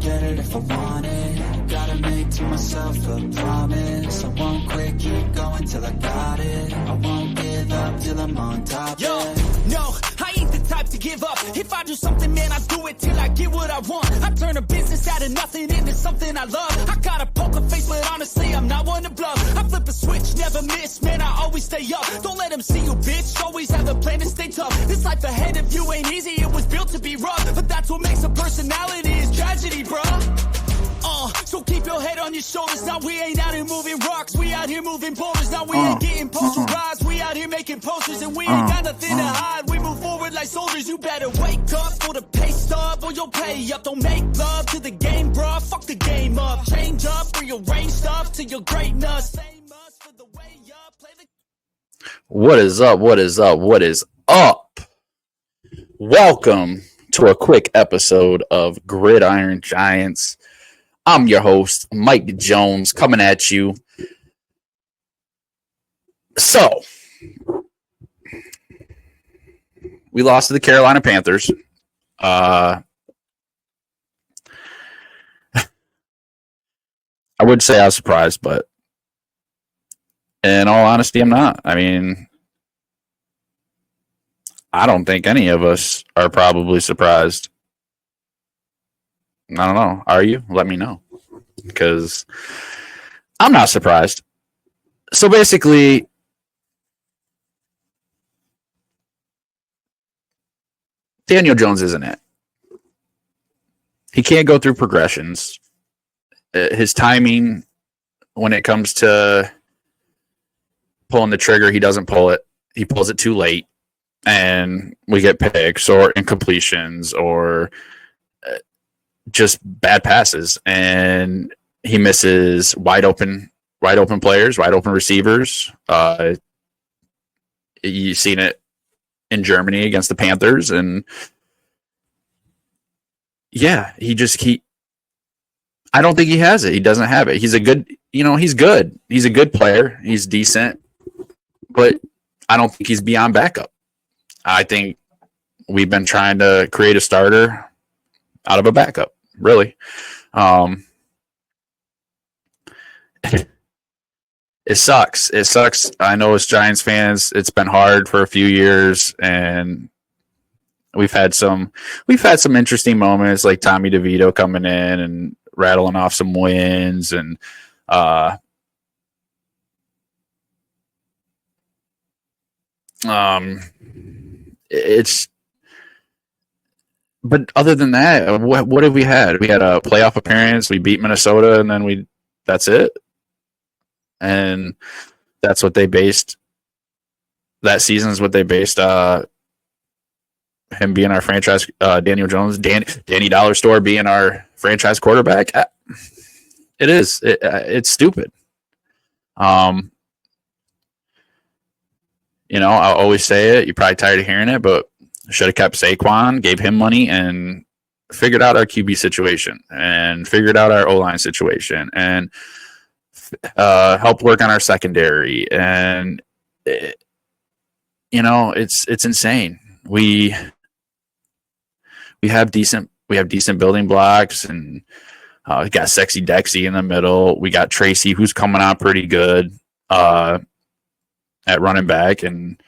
get it if I want it. Gotta make to myself a promise. I won't quit, keep going till I got it. I won't give up till I'm on top. Yo, no, I ain't the type to give up. If I do something, man, I do it till I get what I want. I turn a business out of nothing into something I love. I got a poker face, but honestly, I'm not one to bluff. I flip a switch, never miss, man, I always stay up. Don't let them see you, bitch, always have a plan to stay tough. This life ahead of you ain't easy, it was built to be rough. But that's what makes a personality, is tragedy, bruh. So keep your head on your shoulders. Now we ain't out here moving rocks, we out here moving boulders. Now we ain't getting posterized, we out here making posters. And we ain't got nothing to hide, we move forward like soldiers. You better wake up for the pay stub or you'll pay up. Don't make love to the game, bruh, fuck the game up. Change up, rearrange stuff to your greatness. Same us for the way up, play the... What is up? What is up? What is up? Welcome to a quick episode of Gridiron Giants. I'm your host, Mike Jones, coming at you. So, we lost to the Carolina Panthers. I would say I was surprised, but in all honesty, I'm not. I mean, I don't think any of us are probably surprised. I don't know. Are you? Let me know. Because I'm not surprised. So basically, Daniel Jones isn't it. He can't go through progressions. His timing, when it comes to pulling the trigger, he doesn't pull it. He pulls it too late. And we get picks or incompletions or just bad passes, and he misses wide open players, wide open receivers. You've seen it in Germany against the Panthers, and yeah, I don't think he has it. He doesn't have it. He's good. He's a good player. He's decent, but I don't think he's beyond backup. I think we've been trying to create a starter out of a backup, really. It sucks. It sucks. I know as Giants fans, it's been hard for a few years, and we've had some interesting moments, like Tommy DeVito coming in and rattling off some wins, and but other than that, what have we had? We had a playoff appearance. We beat Minnesota, and then that's it. And that's what they based that season is what they based him being our franchise, Daniel Jones, Danny Dollar Store being our franchise quarterback. It is. It's stupid. I always say it. You're probably tired of hearing it, but should have kept Saquon, gave him money, and figured out our QB situation and figured out our O-line situation and helped work on our secondary. And it's insane. We have decent building blocks, and we got Sexy Dexy in the middle. We got Tracy, who's coming out pretty good at running back, and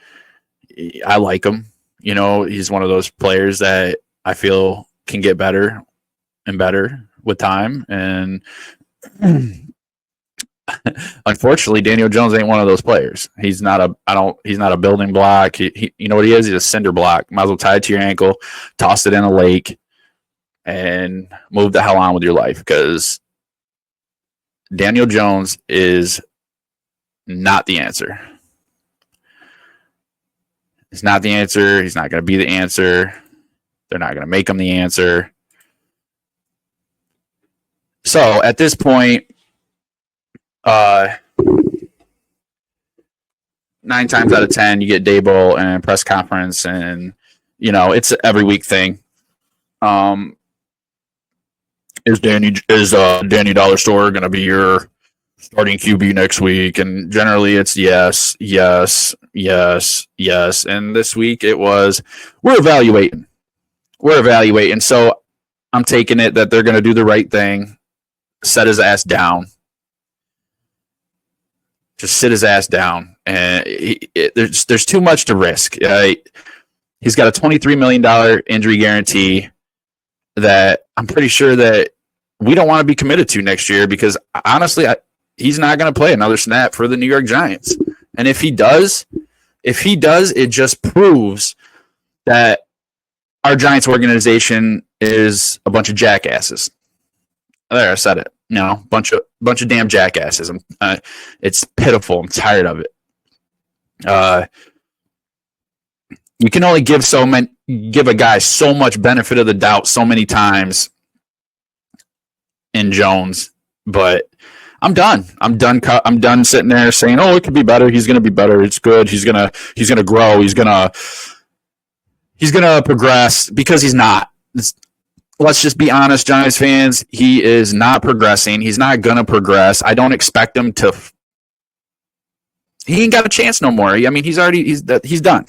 I like him. He's one of those players that I feel can get better and better with time. And unfortunately, Daniel Jones ain't one of those players. He's not a building block. He you know what he is? He's a cinder block. Might as well tie it to your ankle, toss it in a lake, and move the hell on with your life, because Daniel Jones is not the answer. He's not the answer. He's not going to be the answer. They're not going to make him the answer. So at this point, 9 times out of 10, you get Daboll and press conference, and it's an every week thing. Is Danny Dollar Store going to be your starting QB next week? And generally it's yes. And this week it was, we're evaluating. So I'm taking it that they're going to do the right thing, set his ass down. Just sit his ass down. And there's too much to risk. He's got a $23 million injury guarantee that I'm pretty sure that we don't want to be committed to next year because, honestly, he's not going to play another snap for the New York Giants. And if he does, it just proves that our Giants organization is a bunch of jackasses. There, I said it. Bunch of damn jackasses. It's pitiful. I'm tired of it. You can only give a guy so much benefit of the doubt so many times in Jones, but I'm done. I'm done sitting there saying, "Oh, it could be better. He's going to be better. It's good. He's going to grow. He's going to progress," because he's not. Let's just be honest, Giants fans. He is not progressing. He's not going to progress. I don't expect him to. He ain't got a chance no more. I mean, he's done.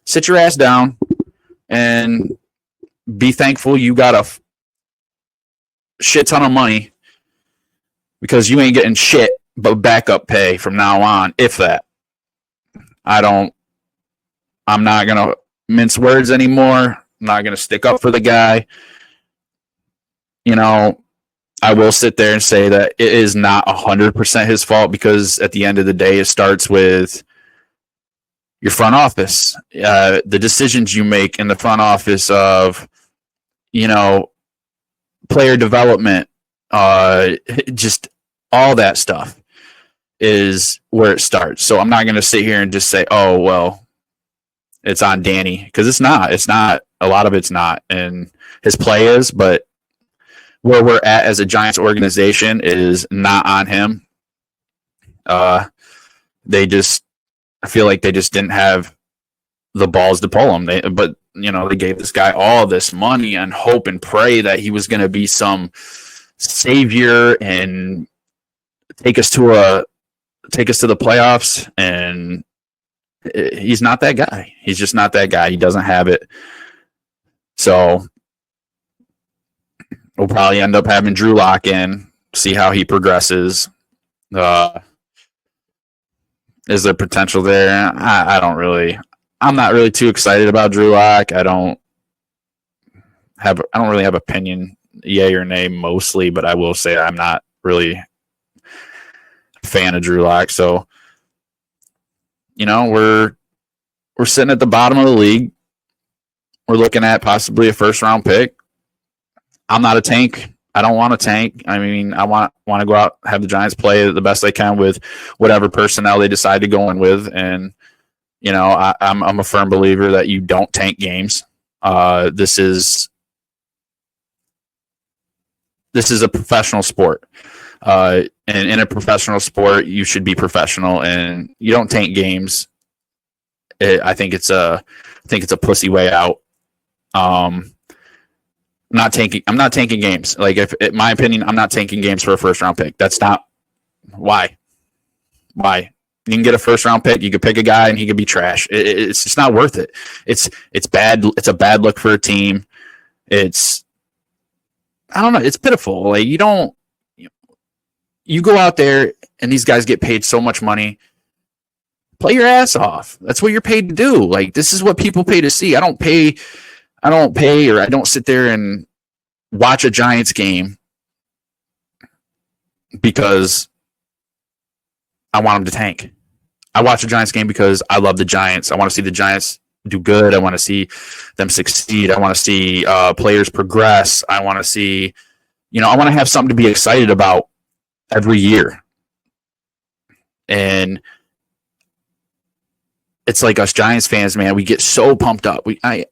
Sit your ass down and be thankful you got a shit ton of money, because you ain't getting shit but backup pay from now on, if that. I'm not going to mince words anymore. I'm not going to stick up for the guy. I will sit there and say that it is not 100% his fault, because at the end of the day, it starts with your front office. The decisions you make in the front office of, player development, just all that stuff is where it starts. So I'm not going to sit here and just say, "Oh, well, it's on Danny," because it's not. It's not. A lot of it's not. And his play is, but where we're at as a Giants organization is not on him. I feel like they just didn't have the balls to pull him. They gave this guy all this money and hope and pray that he was going to be some savior and take us to the playoffs. And he's not that guy. He's just not that guy. He doesn't have it. So we'll probably end up having Drew Lock in, see how he progresses. Is there potential there? I'm not really too excited about Drew Lock. I don't really have opinion, yay or nay, mostly, but I will say I'm not really a fan of Drew Lock. So, we're sitting at the bottom of the league. We're looking at possibly a first-round pick. I'm not a tank. I don't want to tank. I mean, I want to go out, have the Giants play the best they can with whatever personnel they decide to go in with. And, I'm a firm believer that you don't tank games. This is a professional sport. And in a professional sport, you should be professional, and you don't tank games. I think it's a pussy way out. I'm not tanking games. Like, if in my opinion, I'm not tanking games for a first round pick. That's not why. You can get a first round pick. You could pick a guy and he could be trash. It's just not worth it. It's bad. It's a bad look for a team. I don't know. It's pitiful. Like, you go out there and these guys get paid so much money. Play your ass off. That's what you're paid to do. Like, this is what people pay to see. I don't pay, or I don't sit there and watch a Giants game because I want them to tank. I watch a Giants game because I love the Giants. I want to see the Giants do good. I want to see them succeed. I want to see players progress. I want to see, I want to have something to be excited about every year. And it's like us Giants fans, man, we get so pumped up. You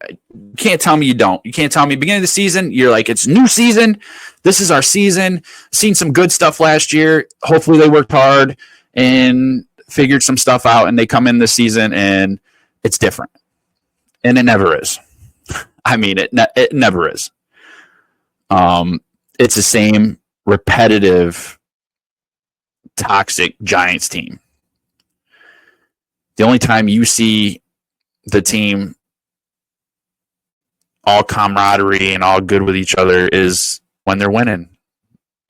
can't tell me you don't. You can't tell me beginning of the season, you're like, it's new season. This is our season. Seen some good stuff last year. Hopefully they worked hard and figured some stuff out, and they come in this season and it's different. And it never is. I mean, it never is. It's the same repetitive, toxic Giants team. The only time you see the team all camaraderie and all good with each other is when they're winning.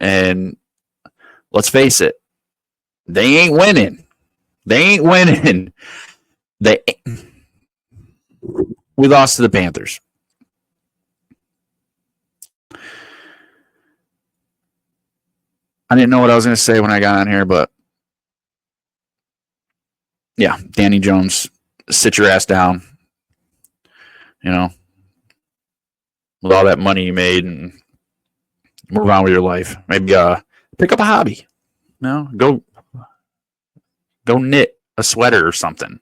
And let's face it, they ain't winning. We lost to the Panthers. I didn't know what I was going to say when I got on here, but yeah, Danny Jones, sit your ass down. You know, with all that money you made, and move on with your life. Maybe pick up a hobby. You know, go knit a sweater or something.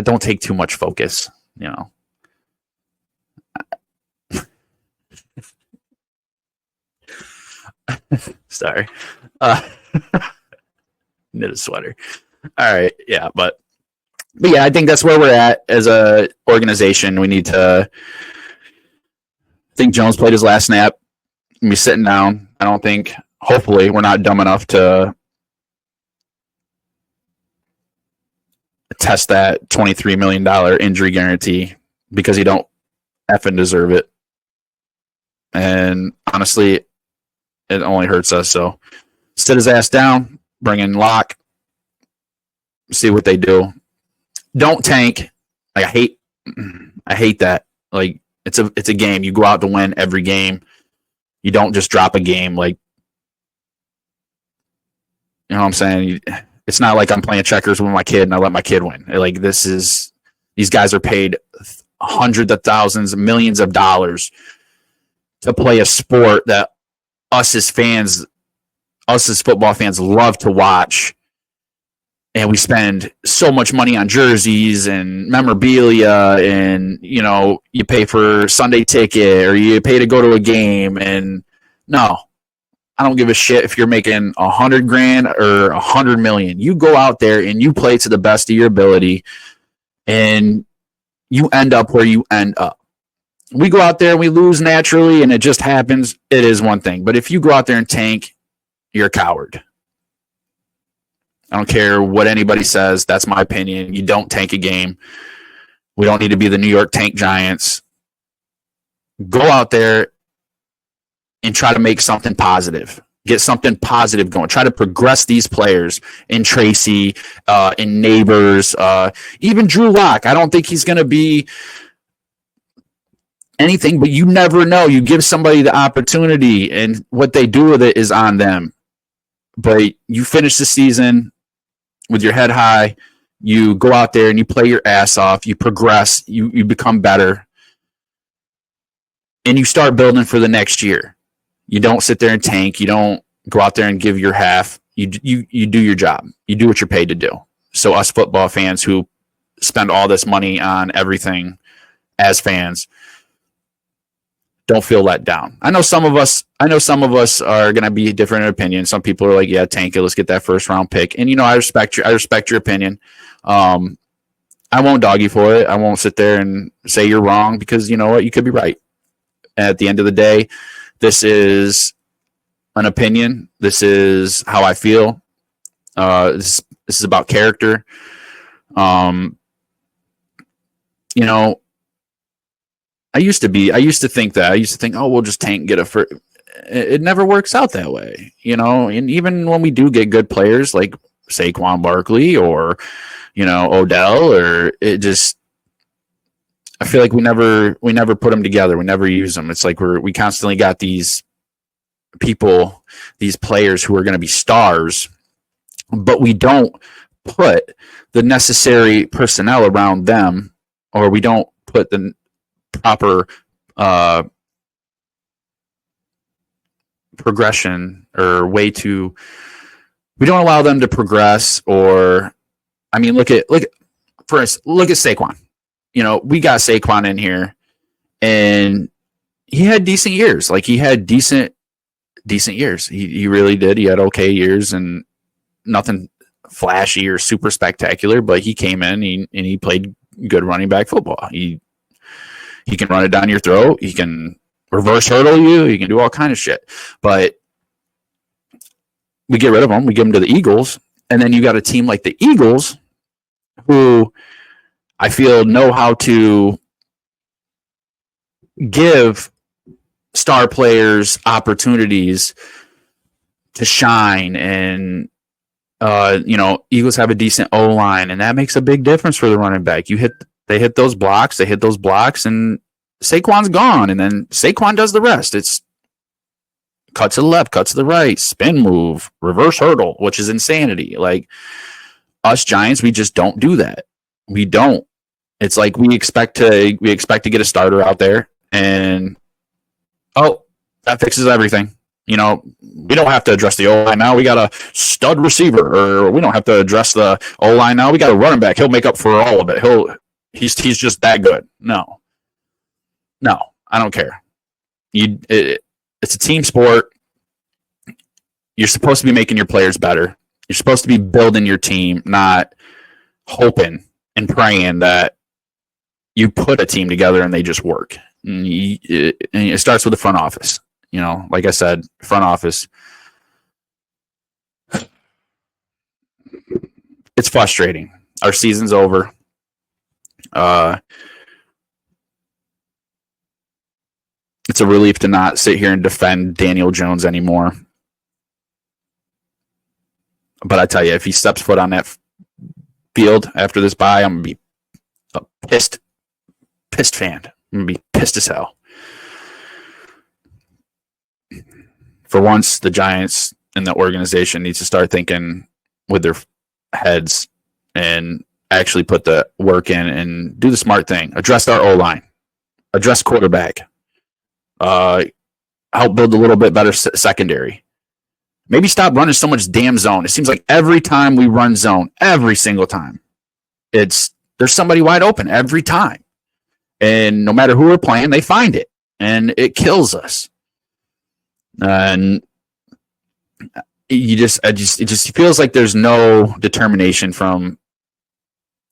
Don't take too much focus. You know. Sorry. Knit a sweater. All right. Yeah, but yeah, I think that's where we're at as a organization. We need to. I think Jones played his last snap. He'll be sitting down. I don't think. Hopefully, we're not dumb enough to test that $23 million injury guarantee because he don't effing deserve it. And honestly, it only hurts us. So sit his ass down, bring in Locke, see what they do. Don't tank. Like, I hate that. Like, it's a game. You go out to win every game. You don't just drop a game. Like, you know what I'm saying? It's not like I'm playing checkers with my kid and I let my kid win. Like, these guys are paid hundreds of thousands, millions of dollars to play a sport that us as football fans love to watch. And we spend so much money on jerseys and memorabilia, and, you know, you pay for Sunday ticket or you pay to go to a game. And no, I don't give a shit if you're making $100,000 or $100 million. You go out there and you play to the best of your ability, and you end up where you end up. We go out there and we lose naturally, and it just happens. It is one thing. But if you go out there and tank, you're a coward. I don't care what anybody says. That's my opinion. You don't tank a game. We don't need to be the New York Tank Giants. Go out there and try to make something positive. Get something positive going. Try to progress these players in Tracy, in Neighbors, even Drew Lock. I don't think he's going to be anything, but you never know. You give somebody the opportunity, and what they do with it is on them. But you finish the season with your head high. You go out there and you play your ass off. You progress. You become better. And you start building for the next year. You don't sit there and tank. You don't go out there and give your half. You do your job. You do what you're paid to do. So us football fans who spend all this money on everything as fans, don't feel let down. I know some of us are going to be different in opinion. Some people are like, yeah, tank it. Let's get that first round pick. And, you know, I respect your opinion. I won't dog you for it. I won't sit there and say you're wrong, because you know what? You could be right. At the end of the day, this is an opinion. This is how I feel. This is about character. You know, I used to think, oh, we'll just tank and get a first. It never works out that way, you know. And even when we do get good players like Saquon Barkley or, you know, Odell, or it just, I feel like we never put them together. We never use them. It's like we constantly got these people, these players who are going to be stars, but we don't put the necessary personnel around them, or we don't put the proper progression or way to. We don't allow them to progress. Or, I mean, look at Saquon. You know, we got Saquon in here, and he had decent years. Like, he had decent years. He really did. He had okay years, and nothing flashy or super spectacular. But he came in and he played good running back football. He can run it down your throat. He can reverse hurdle you. He can do all kind of shit. But we get rid of him. We give him to the Eagles, and then you got a team like the Eagles, who I feel know how to give star players opportunities to shine, and Eagles have a decent O-line, and that makes a big difference for the running back. They hit those blocks, and Saquon's gone, and then Saquon does the rest. It's cut to the left, cut to the right, spin move, reverse hurdle, which is insanity. Like, us Giants, we just don't do that. We don't. It's like we expect to get a starter out there, and that fixes everything. We don't have to address the O-line now. We got a stud receiver, or we don't have to address the O-line now. We got a running back. He'll make up for all of it. He's just that good. No, I don't care. It's a team sport. You're supposed to be making your players better. You're supposed to be building your team, not hoping and praying that you put a team together and they just work. And it starts with the front office. Like I said, front office. It's frustrating. Our season's over. It's a relief to not sit here and defend Daniel Jones anymore. But I tell you, if he steps foot on that field after this bye, I'm going to be a pissed fan. I'm going to be pissed as hell. For once, the Giants and the organization needs to start thinking with their heads and actually put the work in and do the smart thing. Address our O-line. Address quarterback. Help build a little bit better secondary. Maybe stop running so much damn zone. It seems like every time we run zone, every single time, there's somebody wide open every time. And no matter who we're playing, they find it. And it kills us. And it just feels like there's no determination from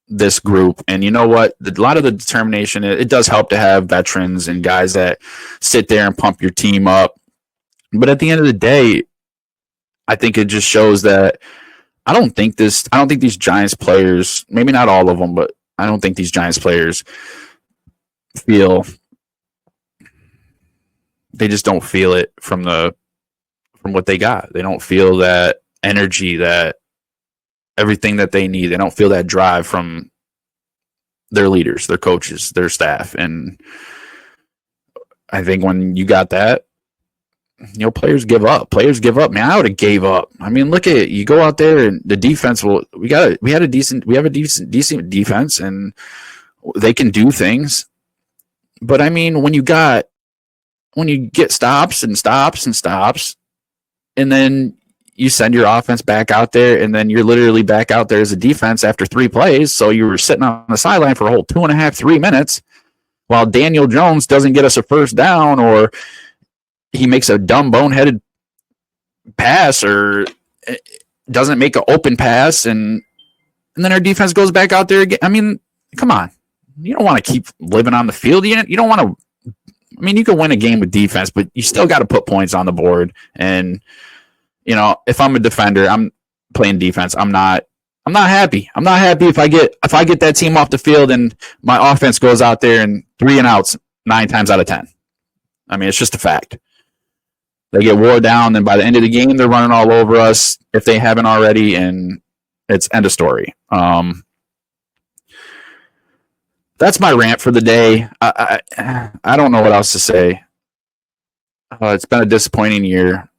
this group. And you know what? A lot of the determination, it does help to have veterans and guys that sit there and pump your team up. But at the end of the day, I think it just shows that I don't think these Giants players, maybe not all of them, but I don't think these Giants players they just don't feel it from what they got. They don't feel that energy, that everything that they need. They don't feel that drive from their leaders, their coaches, their staff. And I think when you got that, players give up. Man, I would have gave up. I mean, look at it. You go out there and the defense we have a decent defense, and they can do things. But I mean, when you get stops, and then you send your offense back out there, and then you're literally back out there as a defense after 3 plays. So you were sitting on the sideline for a whole 2.5-3 minutes while Daniel Jones doesn't get us a first down, or he makes a dumb boneheaded pass, or doesn't make an open pass, and then our defense goes back out there again. I mean, come on. You don't want to keep living on the field. You don't want to. I mean, you can win a game with defense, but you still got to put points on the board. And if I'm a defender, I'm playing defense. I'm not happy. I'm not happy if I get that team off the field and my offense goes out there and 3 and outs 9 times out of 10. I mean, it's just a fact. They get wore down, then by the end of the game, they're running all over us if they haven't already, and it's end of story. That's my rant for the day. I don't know what else to say. It's been a disappointing year.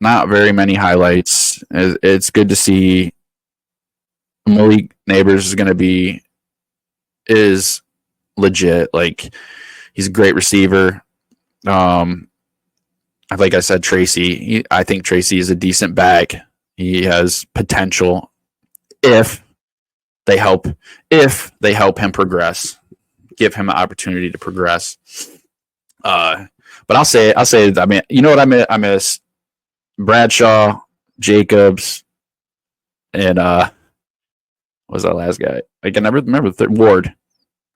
Not very many highlights. It's good to see Malik Neighbors is legit. Like, he's a great receiver. Like I said, Tracy. I think Tracy is a decent back. He has potential if they help him progress, give him an opportunity to progress. But I'll say, I mean, you know what I miss? Bradshaw, Jacobs, and what was that last guy? I can never remember. Ward.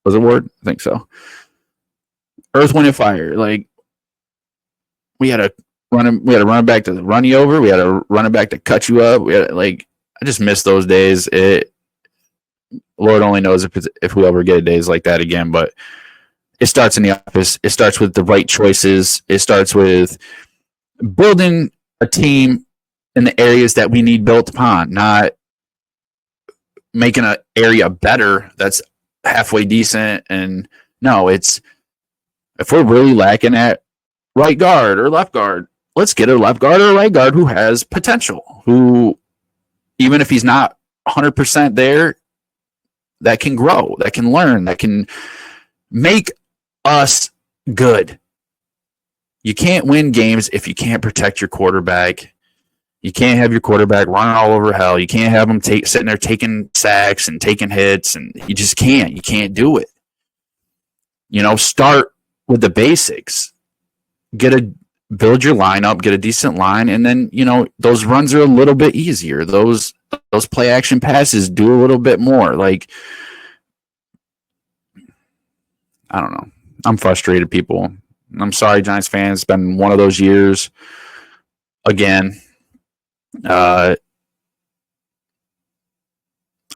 Was it Ward? I think so. Earth, Wind, and Fire. Like, we had a running back to run you over. We had a running back to cut you up. I just miss those days. Lord only knows if we'll ever get days like that again. But it starts in the office. It starts with the right choices. It starts with building a team in the areas that we need built upon, not making an area better that's halfway decent. And no, it's if we're really lacking at right guard or left guard, let's get a left guard or a right guard who has potential, who, even if he's not 100% there, that can grow, that can learn, that can make us good. You can't win games if you can't protect your quarterback. You can't have your quarterback running all over hell. You can't have him sitting there taking sacks and taking hits, and you just can't. You can't do it. Start with the basics. Build your lineup, get a decent line, and then, those runs are a little bit easier. Those play action passes do a little bit more. Like, I don't know. I'm frustrated, people. I'm sorry, Giants fans. It's been one of those years again. I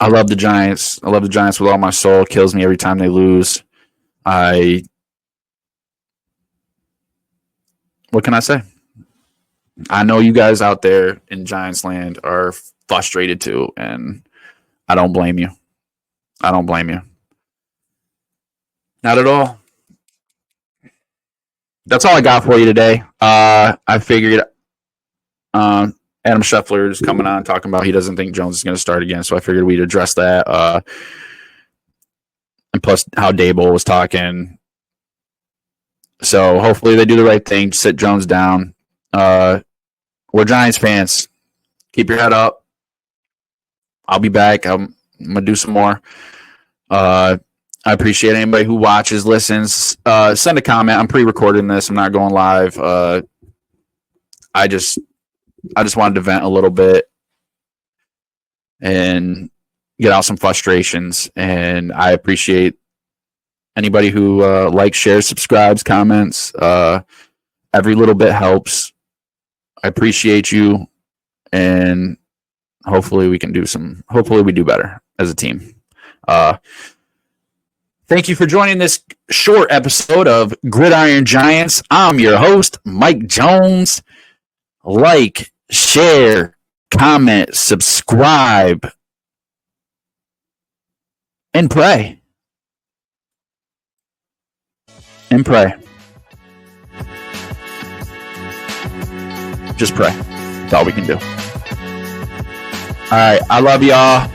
love the Giants. I love the Giants with all my soul. It kills me every time they lose. What can I say? I know you guys out there in Giants land are frustrated too, and I don't blame you. I don't blame you. Not at all. That's all I got for you today. I figured Adam Scheffler is coming on talking about he doesn't think Jones is going to start again, so I figured we'd address that. And plus how Daboll was talking. So hopefully they do the right thing, sit Jones down. We're Giants fans. Keep your head up. I'll be back. I'm going to do some more. I appreciate anybody who watches, listens. Send a comment. I'm pre-recording this. I'm not going live. I just wanted to vent a little bit and get out some frustrations. And I appreciate anybody who likes, shares, subscribes, comments. Every little bit helps. I appreciate you. And hopefully we do better as a team. Thank you for joining this short episode of Gridiron Giants. I'm your host, Mike Jones. Like, share, comment, subscribe, and pray. And pray. Just pray. That's all we can do. All right. I love y'all.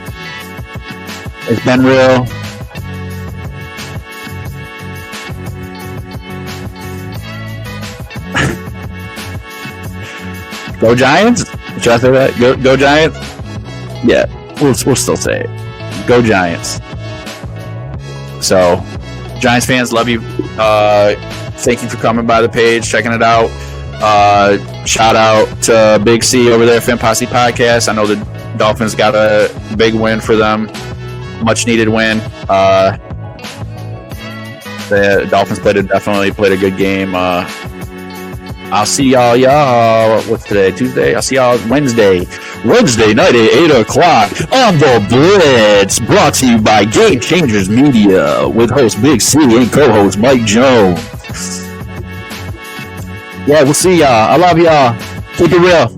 It's been real. Go Giants? Should I say that? Go Giants? Yeah, we'll still say it. Go Giants. So, Giants fans, love you. Thank you for coming by the page, checking it out. Shout out to Big C over there, Fin Posse Podcast. I know the Dolphins got a big win for them. Much needed win. The Dolphins definitely played a good game. I'll see y'all. What's today? Tuesday? I'll see y'all Wednesday night at 8 o'clock on The Blitz. Brought to you by Game Changers Media with host Big C and co-host Mike Jones. Yeah, we'll see y'all. I love y'all. Keep it real.